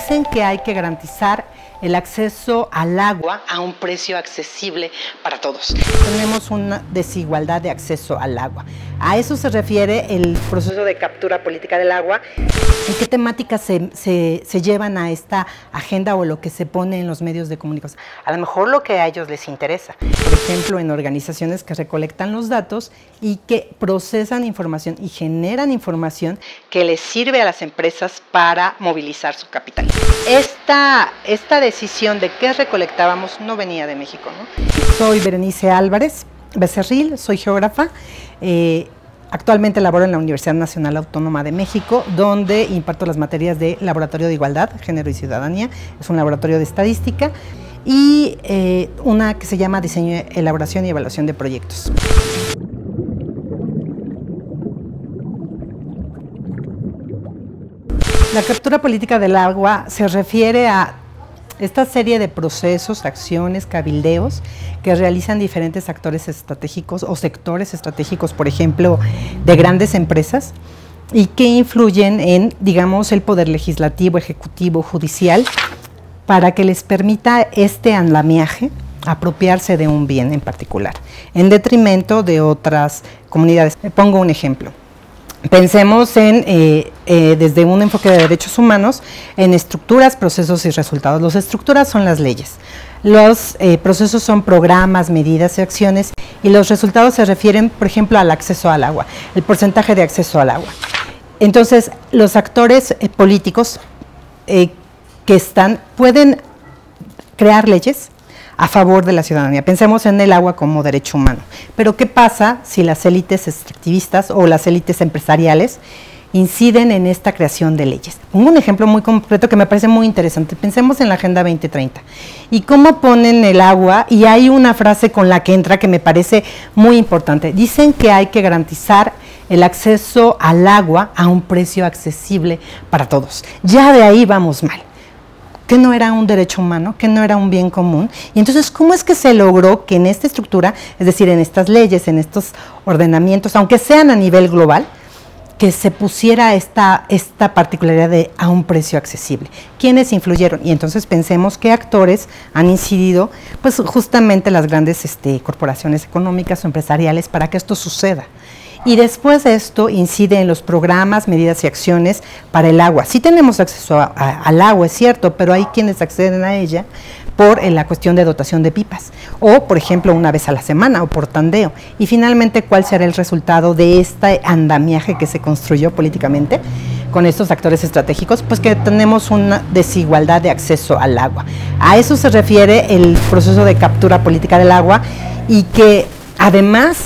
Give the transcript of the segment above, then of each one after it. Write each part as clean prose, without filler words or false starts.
Dicen que hay que garantizar el acceso al agua a un precio accesible para todos. Tenemos una desigualdad de acceso al agua. A eso se refiere el proceso de captura política del agua. ¿En qué temáticas se llevan a esta agenda o lo que se pone en los medios de comunicación? A lo mejor lo que a ellos les interesa. Por ejemplo, en organizaciones que recolectan los datos y que procesan información y generan información que les sirve a las empresas para movilizar su capital. Esta decisión de qué recolectábamos no venía de México, ¿no? Soy Berenice Álvarez Becerril, soy geógrafa. Actualmente laboro en la Universidad Nacional Autónoma de México, donde imparto las materias de Laboratorio de Igualdad, Género y Ciudadanía. Es un laboratorio de estadística y una que se llama Diseño, Elaboración y Evaluación de Proyectos. La captura política del agua se refiere a esta serie de procesos, acciones, cabildeos que realizan diferentes actores estratégicos o sectores estratégicos, por ejemplo, de grandes empresas y que influyen en, digamos, el poder legislativo, ejecutivo, judicial, para que les permita este andamiaje apropiarse de un bien en particular, en detrimento de otras comunidades. Pongo un ejemplo. Pensemos en, desde un enfoque de derechos humanos, en estructuras, procesos y resultados. Las estructuras son las leyes, los procesos son programas, medidas y acciones, y los resultados se refieren, por ejemplo, al acceso al agua, el porcentaje de acceso al agua. Entonces, los actores políticos pueden crear leyes a favor de la ciudadanía. Pensemos en el agua como derecho humano. Pero ¿qué pasa si las élites extractivistas o las élites empresariales inciden en esta creación de leyes? Un ejemplo muy concreto que me parece muy interesante. Pensemos en la Agenda 2030 y cómo ponen el agua, y hay una frase con la que entra que me parece muy importante. Dicen que hay que garantizar el acceso al agua a un precio accesible para todos. Ya de ahí vamos mal. Que no era un derecho humano, que no era un bien común. Y entonces, ¿cómo es que se logró que en esta estructura, es decir, en estas leyes, en estos ordenamientos, aunque sean a nivel global, que se pusiera esta particularidad de a un precio accesible? ¿Quiénes influyeron? Y entonces pensemos qué actores han incidido, pues justamente las grandes corporaciones económicas o empresariales para que esto suceda. Y después de esto incide en los programas, medidas y acciones para el agua. Sí tenemos acceso al agua, es cierto, pero hay quienes acceden a ella por la cuestión de dotación de pipas, o por ejemplo una vez a la semana, o por tandeo. Y finalmente, ¿cuál será el resultado de este andamiaje que se construyó políticamente con estos actores estratégicos? Pues que tenemos una desigualdad de acceso al agua. A eso se refiere el proceso de captura política del agua, y que además,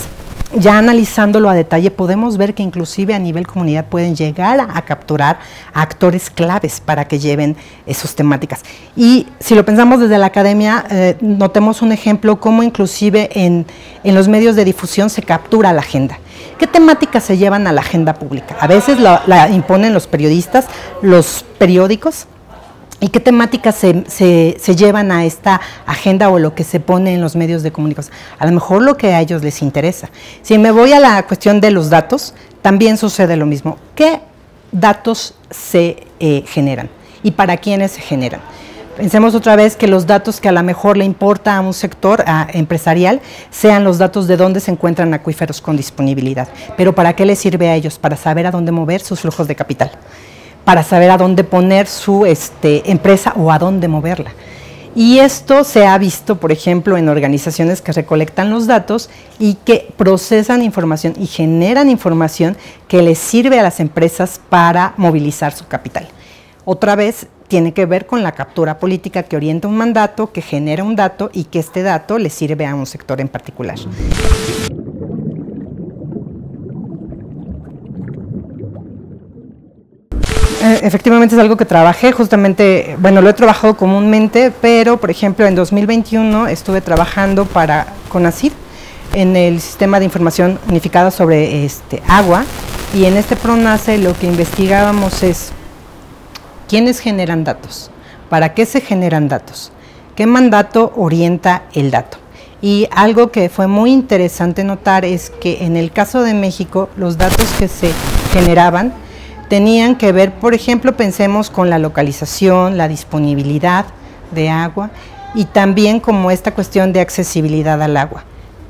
ya analizándolo a detalle, podemos ver que inclusive a nivel comunidad pueden llegar a capturar a actores claves para que lleven sus temáticas. Y si lo pensamos desde la academia, notemos un ejemplo cómo inclusive en los medios de difusión se captura la agenda. ¿Qué temáticas se llevan a la agenda pública? A veces la imponen los periodistas, los periódicos. ¿Y qué temáticas se llevan a esta agenda o lo que se pone en los medios de comunicación? A lo mejor lo que a ellos les interesa. Si me voy a la cuestión de los datos, también sucede lo mismo. ¿Qué datos se generan y para quiénes se generan? Pensemos otra vez que los datos que a lo mejor le importa a un sector empresarial sean los datos de dónde se encuentran acuíferos con disponibilidad. Pero ¿para qué les sirve a ellos? Para saber a dónde mover sus flujos de capital, para saber a dónde poner su empresa o a dónde moverla. Y esto se ha visto, por ejemplo, en organizaciones que recolectan los datos y que procesan información y generan información que les sirve a las empresas para movilizar su capital. Otra vez, tiene que ver con la captura política que orienta un mandato, que genera un dato y que este dato le sirve a un sector en particular. Efectivamente es algo que trabajé, justamente, bueno, lo he trabajado comúnmente, pero por ejemplo en 2021 estuve trabajando para CONACYT en el Sistema de Información Unificada sobre agua, y en este PRONACE lo que investigábamos es quiénes generan datos, para qué se generan datos, qué mandato orienta el dato. Y algo que fue muy interesante notar es que en el caso de México los datos que se generaban tenían que ver, por ejemplo, pensemos con la localización, la disponibilidad de agua y también como esta cuestión de accesibilidad al agua.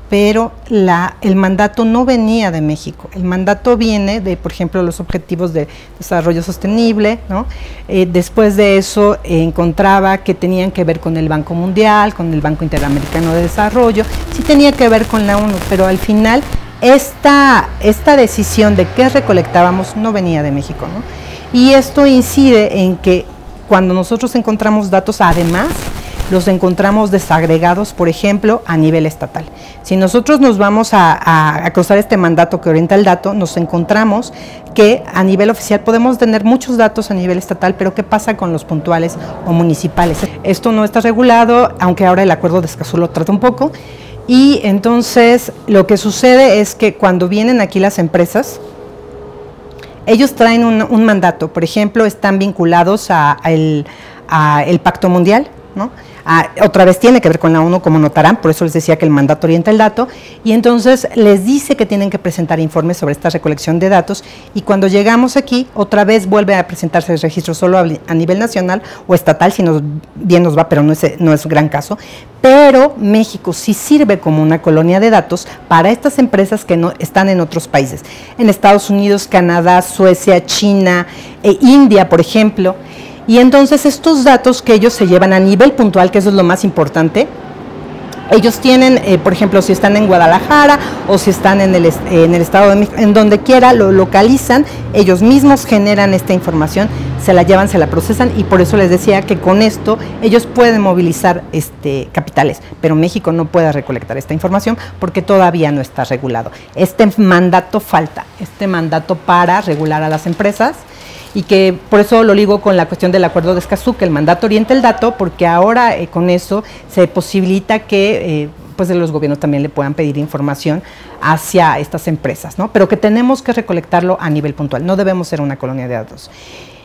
Pero el mandato no venía de México, el mandato viene de, por ejemplo, los objetivos de desarrollo sostenible, ¿no? Después de eso encontraba que tenían que ver con el Banco Mundial, con el Banco Interamericano de Desarrollo, sí tenía que ver con la ONU, pero al final esta decisión de qué recolectábamos no venía de México, ¿no? Y esto incide en que cuando nosotros encontramos datos, además, los encontramos desagregados, por ejemplo, a nivel estatal. Si nosotros nos vamos a cruzar este mandato que orienta el dato, nos encontramos que a nivel oficial podemos tener muchos datos a nivel estatal, pero ¿qué pasa con los puntuales o municipales? Esto no está regulado, aunque ahora el acuerdo de Escazú lo trata un poco, y entonces lo que sucede es que cuando vienen aquí las empresas, ellos traen un mandato, por ejemplo, están vinculados a el Pacto Mundial, ¿no? Otra vez tiene que ver con la ONU, como notarán, por eso les decía que el mandato orienta el dato, y entonces les dice que tienen que presentar informes sobre esta recolección de datos, y cuando llegamos aquí, otra vez vuelve a presentarse el registro solo a nivel nacional o estatal, si bien nos va, pero no es gran caso, pero México sí sirve como una colonia de datos para estas empresas que no están en otros países, en Estados Unidos, Canadá, Suecia, China, India, por ejemplo. Y entonces estos datos que ellos se llevan a nivel puntual, que eso es lo más importante, ellos tienen, por ejemplo, si están en Guadalajara o si están en el Estado de México, en donde quiera, lo localizan, ellos mismos generan esta información, se la llevan, se la procesan, y por eso les decía que con esto ellos pueden movilizar capitales, pero México no puede recolectar esta información porque todavía no está regulado. Este mandato falta, este mandato para regular a las empresas, y que por eso lo ligo con la cuestión del acuerdo de Escazú, que el mandato orienta el dato, porque ahora con eso se posibilita que pues de los gobiernos también le puedan pedir información hacia estas empresas, ¿no? Pero que tenemos que recolectarlo a nivel puntual, no debemos ser una colonia de datos.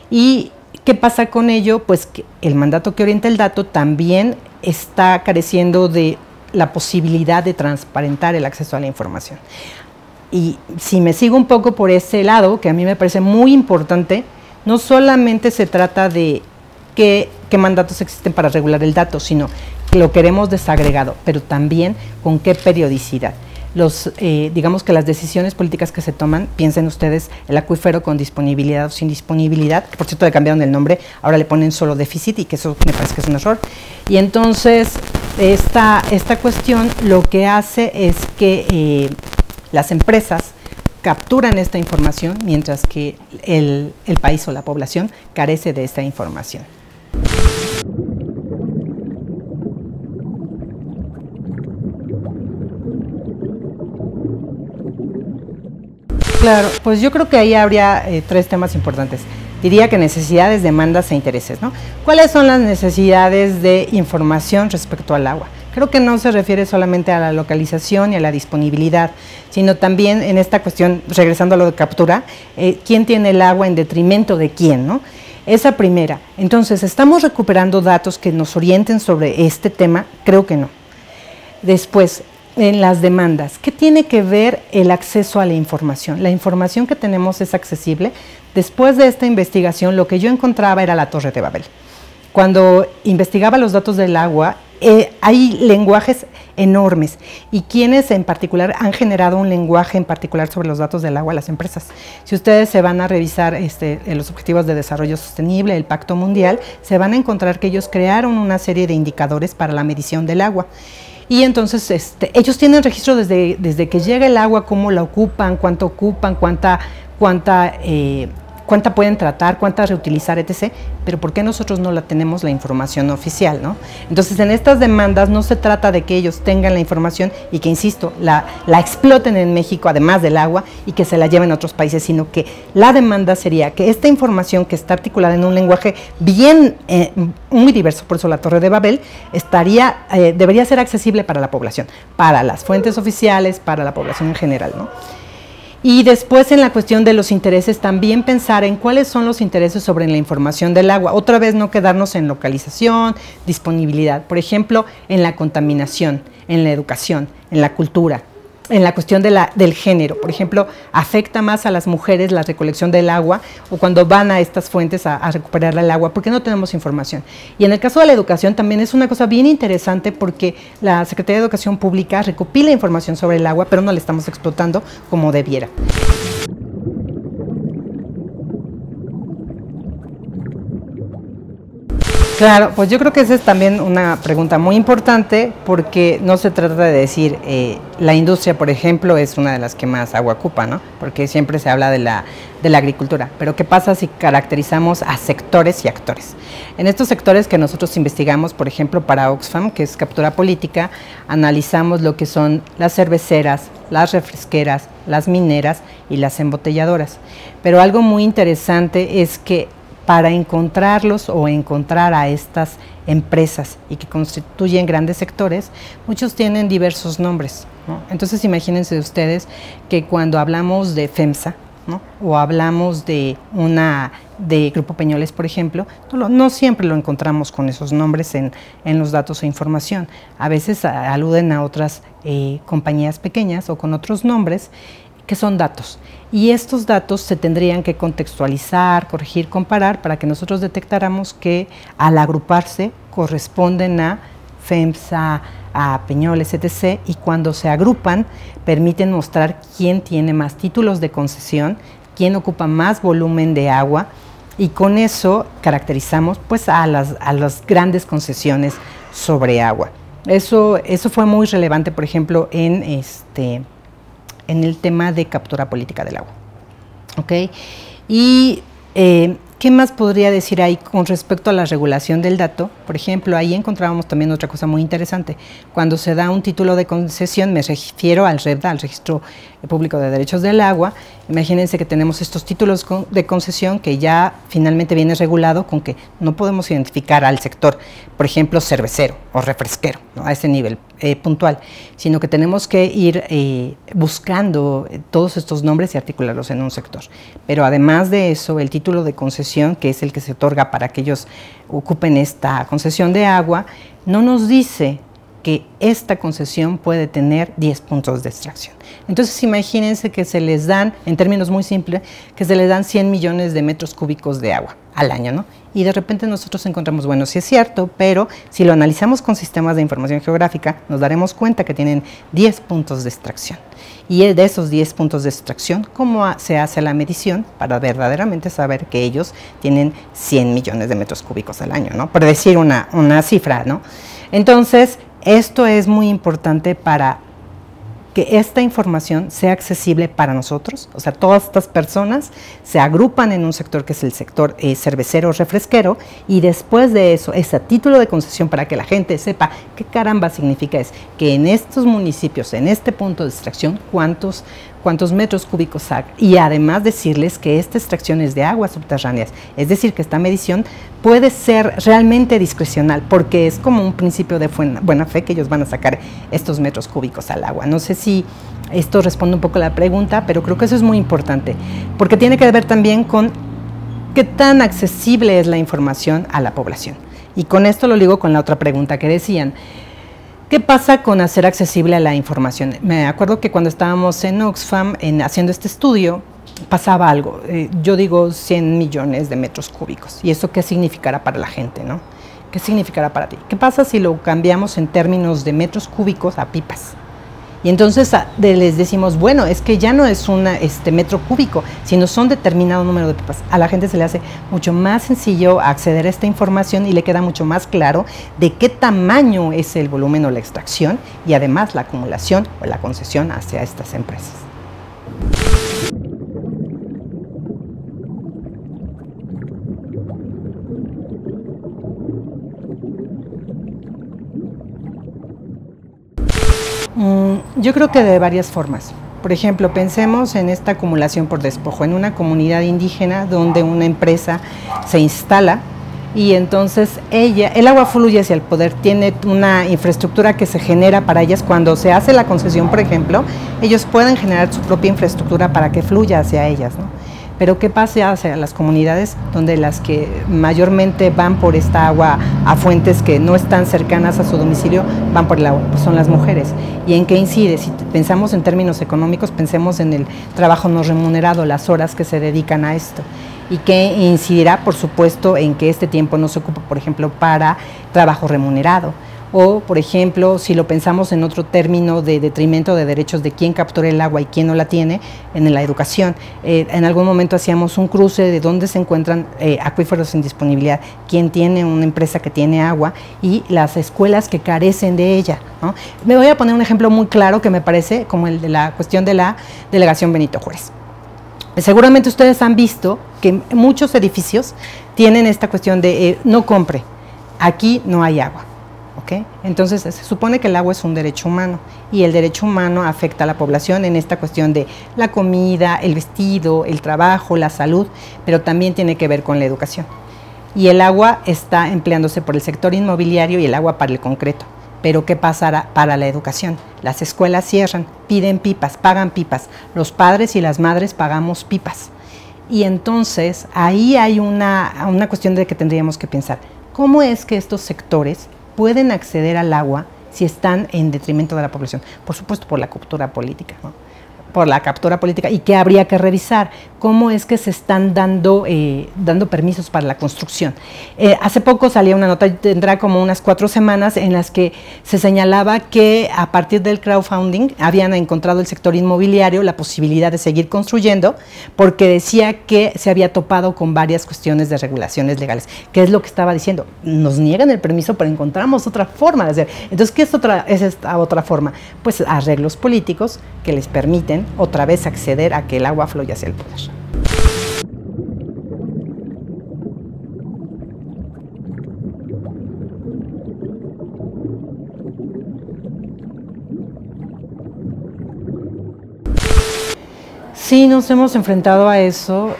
¿Y qué pasa con ello? Pues que el mandato que orienta el dato también está careciendo de la posibilidad de transparentar el acceso a la información. Y si me sigo un poco por ese lado, que a mí me parece muy importante, no solamente se trata de qué mandatos existen para regular el dato, sino que lo queremos desagregado, pero también con qué periodicidad. Digamos que las decisiones políticas que se toman, piensen ustedes, el acuífero con disponibilidad o sin disponibilidad, que por cierto le cambiaron el nombre, ahora le ponen solo déficit, y que eso me parece que es un error. Y entonces esta cuestión lo que hace es que las empresas capturan esta información, mientras que el país o la población carece de esta información. Claro, pues yo creo que ahí habría tres temas importantes. Diría que necesidades, demandas e intereses, ¿no? ¿Cuáles son las necesidades de información respecto al agua? Creo que no se refiere solamente a la localización y a la disponibilidad, sino también en esta cuestión, regresando a lo de captura, quién tiene el agua en detrimento de quién, ¿no? Esa primera. Entonces, ¿estamos recuperando datos que nos orienten sobre este tema? Creo que no. Después, en las demandas, ¿qué tiene que ver el acceso a la información? La información que tenemos es accesible. Después de esta investigación, lo que yo encontraba era la Torre de Babel. Cuando investigaba los datos del agua, hay lenguajes enormes, y quienes en particular han generado un lenguaje en particular sobre los datos del agua, las empresas. Si ustedes se van a revisar los objetivos de desarrollo sostenible, el Pacto Mundial, se van a encontrar que ellos crearon una serie de indicadores para la medición del agua. Y entonces ellos tienen registro desde que llega el agua, cómo la ocupan, cuánta pueden tratar, cuánta reutilizar, etc. Pero ¿por qué nosotros no la tenemos la información oficial, ¿no? Entonces, en estas demandas no se trata de que ellos tengan la información y que, insisto, la exploten en México, además del agua, y que se la lleven a otros países, sino que la demanda sería que esta información, que está articulada en un lenguaje muy diverso, por eso la Torre de Babel, debería ser accesible para la población, para las fuentes oficiales, para la población en general, ¿no? Y después, en la cuestión de los intereses, también pensar en cuáles son los intereses sobre la información del agua. Otra vez, no quedarnos en localización, disponibilidad. Por ejemplo, en la contaminación, en la educación, en la cultura, en la cuestión del género. Por ejemplo, afecta más a las mujeres la recolección del agua o cuando van a estas fuentes a recuperar el agua, porque no tenemos información. Y en el caso de la educación también es una cosa bien interesante porque la Secretaría de Educación Pública recopila información sobre el agua, pero no la estamos explotando como debiera. Claro, pues yo creo que esa es también una pregunta muy importante porque no se trata de decir, la industria, por ejemplo, es una de las que más agua ocupa, ¿no? Porque siempre se habla de la agricultura, pero ¿qué pasa si caracterizamos a sectores y actores? En estos sectores que nosotros investigamos, por ejemplo, para Oxfam, que es captura política, analizamos lo que son las cerveceras, las refresqueras, las mineras y las embotelladoras. Pero algo muy interesante es que para encontrarlos o encontrar a estas empresas y que constituyen grandes sectores, muchos tienen diversos nombres, ¿no? Entonces imagínense ustedes que cuando hablamos de FEMSA, ¿no? O hablamos de Grupo Peñoles, por ejemplo, no siempre lo encontramos con esos nombres en los datos o información. A veces aluden a otras compañías pequeñas o con otros nombres que son datos. Y estos datos se tendrían que contextualizar, corregir, comparar para que nosotros detectáramos que al agruparse corresponden a FEMSA, a Peñoles, etc. Y cuando se agrupan permiten mostrar quién tiene más títulos de concesión, quién ocupa más volumen de agua y con eso caracterizamos pues a las grandes concesiones sobre agua. Eso fue muy relevante, por ejemplo, en el tema de captura política del agua. ¿Okay? Y ¿qué más podría decir ahí con respecto a la regulación del dato? Por ejemplo, ahí encontrábamos también otra cosa muy interesante. Cuando se da un título de concesión, me refiero al REPDA, al Registro Público de Derechos del Agua. Imagínense que tenemos estos títulos de concesión que ya finalmente viene regulado con que no podemos identificar al sector, por ejemplo, cervecero o refresquero, ¿no? A ese nivel puntual, sino que tenemos que ir buscando todos estos nombres y articularlos en un sector. Pero además de eso, el título de concesión, que es el que se otorga para que ellos ocupen esta concesión de agua, no nos dice que esta concesión puede tener 10 puntos de extracción. Entonces imagínense que se les dan, en términos muy simples, que se les dan 100 millones de metros cúbicos de agua al año, ¿no? Y de repente nosotros encontramos, bueno, sí es cierto, pero si lo analizamos con sistemas de información geográfica, nos daremos cuenta que tienen 10 puntos de extracción. Y de esos 10 puntos de extracción, ¿cómo se hace la medición para verdaderamente saber que ellos tienen 100 millones de metros cúbicos al año, ¿no? Por decir una cifra, ¿no? Entonces, esto es muy importante para que esta información sea accesible para nosotros, o sea, todas estas personas se agrupan en un sector que es el sector cervecero o refresquero y después de eso, ese título de concesión para que la gente sepa qué caramba significa es que en estos municipios, en este punto de extracción, cuántos metros cúbicos hay y además decirles que esta extracción es de aguas subterráneas, es decir, que esta medición puede ser realmente discrecional porque es como un principio de buena fe que ellos van a sacar estos metros cúbicos al agua. No sé si esto responde un poco a la pregunta, pero creo que eso es muy importante porque tiene que ver también con qué tan accesible es la información a la población. Y con esto lo ligo con la otra pregunta que decían. ¿Qué pasa con hacer accesible a la información? Me acuerdo que cuando estábamos en Oxfam haciendo este estudio, pasaba algo. Yo digo 100 millones de metros cúbicos. ¿Y eso qué significará para la gente, no? ¿Qué significará para ti? ¿Qué pasa si lo cambiamos en términos de metros cúbicos a pipas? Y entonces les decimos, bueno, es que ya no es un metro cúbico, sino son determinado número de pipas. A la gente se le hace mucho más sencillo acceder a esta información y le queda mucho más claro de qué tamaño es el volumen o la extracción y además la acumulación o la concesión hacia estas empresas. Yo creo que de varias formas. Por ejemplo, pensemos en esta acumulación por despojo, en una comunidad indígena donde una empresa se instala y entonces el agua fluye hacia el poder, tiene una infraestructura que se genera para ellas cuando se hace la concesión, por ejemplo, ellos pueden generar su propia infraestructura para que fluya hacia ellas, ¿no? Pero ¿qué pasa hacia las comunidades donde las que mayormente van por esta agua a fuentes que no están cercanas a su domicilio, van por el agua? Pues son las mujeres. ¿Y en qué incide? Si pensamos en términos económicos, pensemos en el trabajo no remunerado, las horas que se dedican a esto. Y que incidirá, por supuesto, en que este tiempo no se ocupa, por ejemplo, para trabajo remunerado. O, por ejemplo, si lo pensamos en otro término de detrimento de derechos de quién captura el agua y quién no la tiene, en la educación. En algún momento hacíamos un cruce de dónde se encuentran acuíferos en disponibilidad, quién tiene una empresa que tiene agua y las escuelas que carecen de ella, ¿no? Me voy a poner un ejemplo muy claro que me parece como el de la cuestión de la delegación Benito Juárez. Seguramente ustedes han visto que muchos edificios tienen esta cuestión de no compre, aquí no hay agua. ¿Okay? Entonces se supone que el agua es un derecho humano y el derecho humano afecta a la población en esta cuestión de la comida, el vestido, el trabajo, la salud, pero también tiene que ver con la educación. Y el agua está empleándose por el sector inmobiliario y el agua para el concreto. Pero ¿qué pasará para la educación? Las escuelas cierran, piden pipas, pagan pipas. Los padres y las madres pagamos pipas. Y entonces ahí hay una cuestión de que tendríamos que pensar, ¿cómo es que estos sectores pueden acceder al agua si están en detrimento de la población? Por supuesto, por la captura política, ¿no? Por la captura política, y que habría que revisar cómo es que se están dando permisos para la construcción. Hace poco salía una nota, tendrá como unas 4 semanas, en las que se señalaba que a partir del crowdfunding habían encontrado el sector inmobiliario la posibilidad de seguir construyendo, porque decía que se había topado con varias cuestiones de regulaciones legales. ¿Qué es lo que estaba diciendo? Nos niegan el permiso, pero encontramos otra forma de hacer. Entonces, ¿qué es esta otra forma? Pues arreglos políticos que les permiten otra vez acceder a que el agua fluya hacia el poder. Sí, nos hemos enfrentado a eso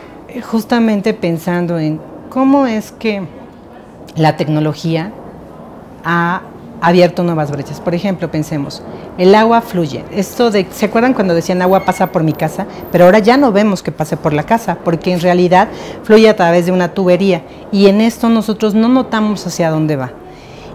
justamente pensando en cómo es que la tecnología ha abierto nuevas brechas. Por ejemplo, pensemos, el agua fluye. ¿Se acuerdan cuando decían agua pasa por mi casa? Pero ahora ya no vemos que pase por la casa, porque en realidad fluye a través de una tubería y en esto nosotros no notamos hacia dónde va.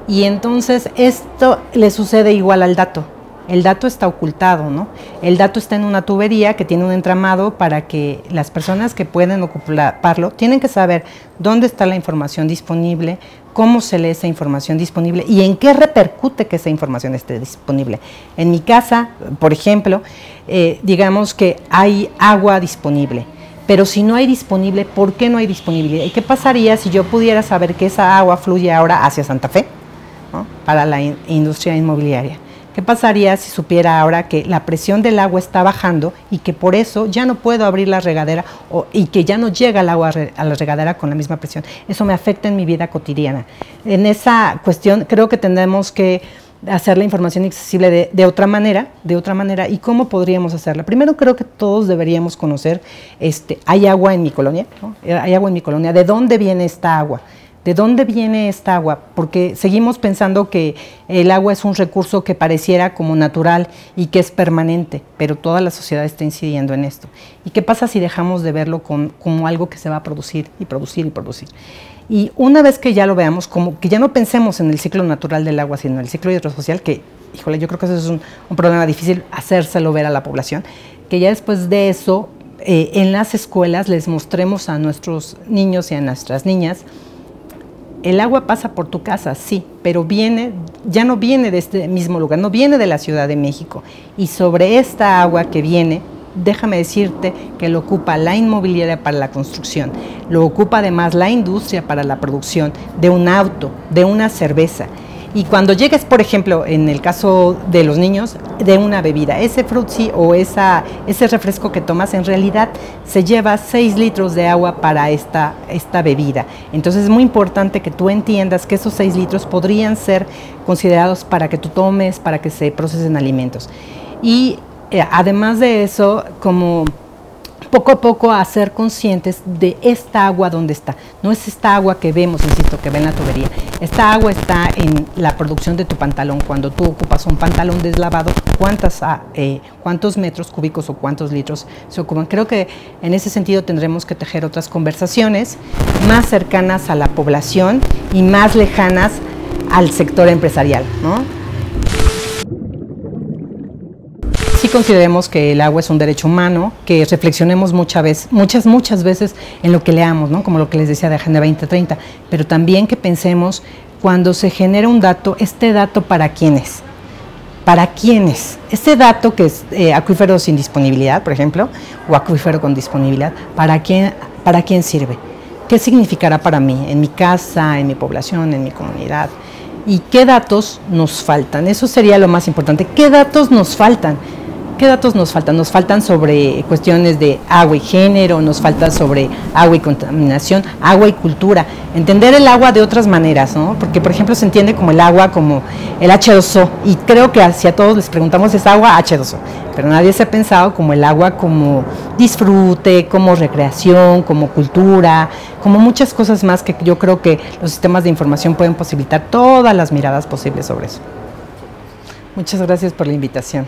Y entonces esto le sucede igual al dato. El dato está ocultado, ¿no? El dato está en una tubería que tiene un entramado para que las personas que pueden ocuparlo tienen que saber dónde está la información disponible, cómo se lee esa información disponible y en qué repercute que esa información esté disponible. En mi casa, por ejemplo, digamos que hay agua disponible, pero si no hay disponible, ¿por qué no hay disponibilidad? ¿Y qué pasaría si yo pudiera saber que esa agua fluye ahora hacia Santa Fe, ¿no? Para la industria inmobiliaria? ¿Qué pasaría si supiera ahora que la presión del agua está bajando y que por eso ya no puedo abrir la regadera y que ya no llega el agua a la regadera con la misma presión? Eso me afecta en mi vida cotidiana. En esa cuestión creo que tendremos que hacer la información accesible de otra manera. ¿Y cómo podríamos hacerla? Primero, creo que todos deberíamos conocer, hay agua en mi colonia, ¿no? Hay agua en mi colonia. ¿De dónde viene esta agua? ¿De dónde viene esta agua? Porque seguimos pensando que el agua es un recurso que pareciera como natural y que es permanente, pero toda la sociedad está incidiendo en esto. ¿Y qué pasa si dejamos de verlo como algo que se va a producir y producir y producir? Y una vez que ya lo veamos, como que ya no pensemos en el ciclo natural del agua, sino en el ciclo hidrosocial, que, híjole, yo creo que eso es un problema difícil hacérselo ver a la población, que ya después de eso, en las escuelas les mostremos a nuestros niños y a nuestras niñas: el agua pasa por tu casa, sí, pero ya no viene de este mismo lugar, no viene de la Ciudad de México. Y sobre esta agua que viene, déjame decirte que lo ocupa la inmobiliaria para la construcción, lo ocupa además la industria para la producción de un auto, de una cerveza. Y cuando llegues, por ejemplo, en el caso de los niños, de una bebida, ese frutzi o ese refresco que tomas, en realidad se lleva 6 litros de agua para esta bebida. Entonces es muy importante que tú entiendas que esos 6 litros podrían ser considerados para que tú tomes, para que se procesen alimentos. Y además de eso, como poco a poco a ser conscientes de esta agua donde está. No es esta agua que vemos, insisto, que ve en la tubería. Esta agua está en la producción de tu pantalón. Cuando tú ocupas un pantalón deslavado, ¿cuántos metros cúbicos o cuántos litros se ocupan? Creo que en ese sentido tendremos que tejer otras conversaciones más cercanas a la población y más lejanas al sector empresarial, ¿no? Sí consideremos que el agua es un derecho humano, que reflexionemos muchas veces en lo que leamos, ¿no? Como lo que les decía de Agenda 2030, pero también que pensemos cuando se genera un dato, este dato ¿para quién es? ¿Para quiénes? Este dato que es acuífero sin disponibilidad, por ejemplo, o acuífero con disponibilidad, ¿para quién sirve? ¿Qué significará para mí, en mi casa, en mi población, en mi comunidad? ¿Y qué datos nos faltan? Eso sería lo más importante. ¿Qué datos nos faltan? ¿Qué datos nos faltan? Nos faltan sobre cuestiones de agua y género, nos falta sobre agua y contaminación, agua y cultura. Entender el agua de otras maneras, ¿no? Porque, por ejemplo, se entiende como el agua como el H2O, y creo que si a todos les preguntamos es agua H2O, pero nadie se ha pensado como el agua como disfrute, como recreación, como cultura, como muchas cosas más que yo creo que los sistemas de información pueden posibilitar todas las miradas posibles sobre eso. Muchas gracias por la invitación.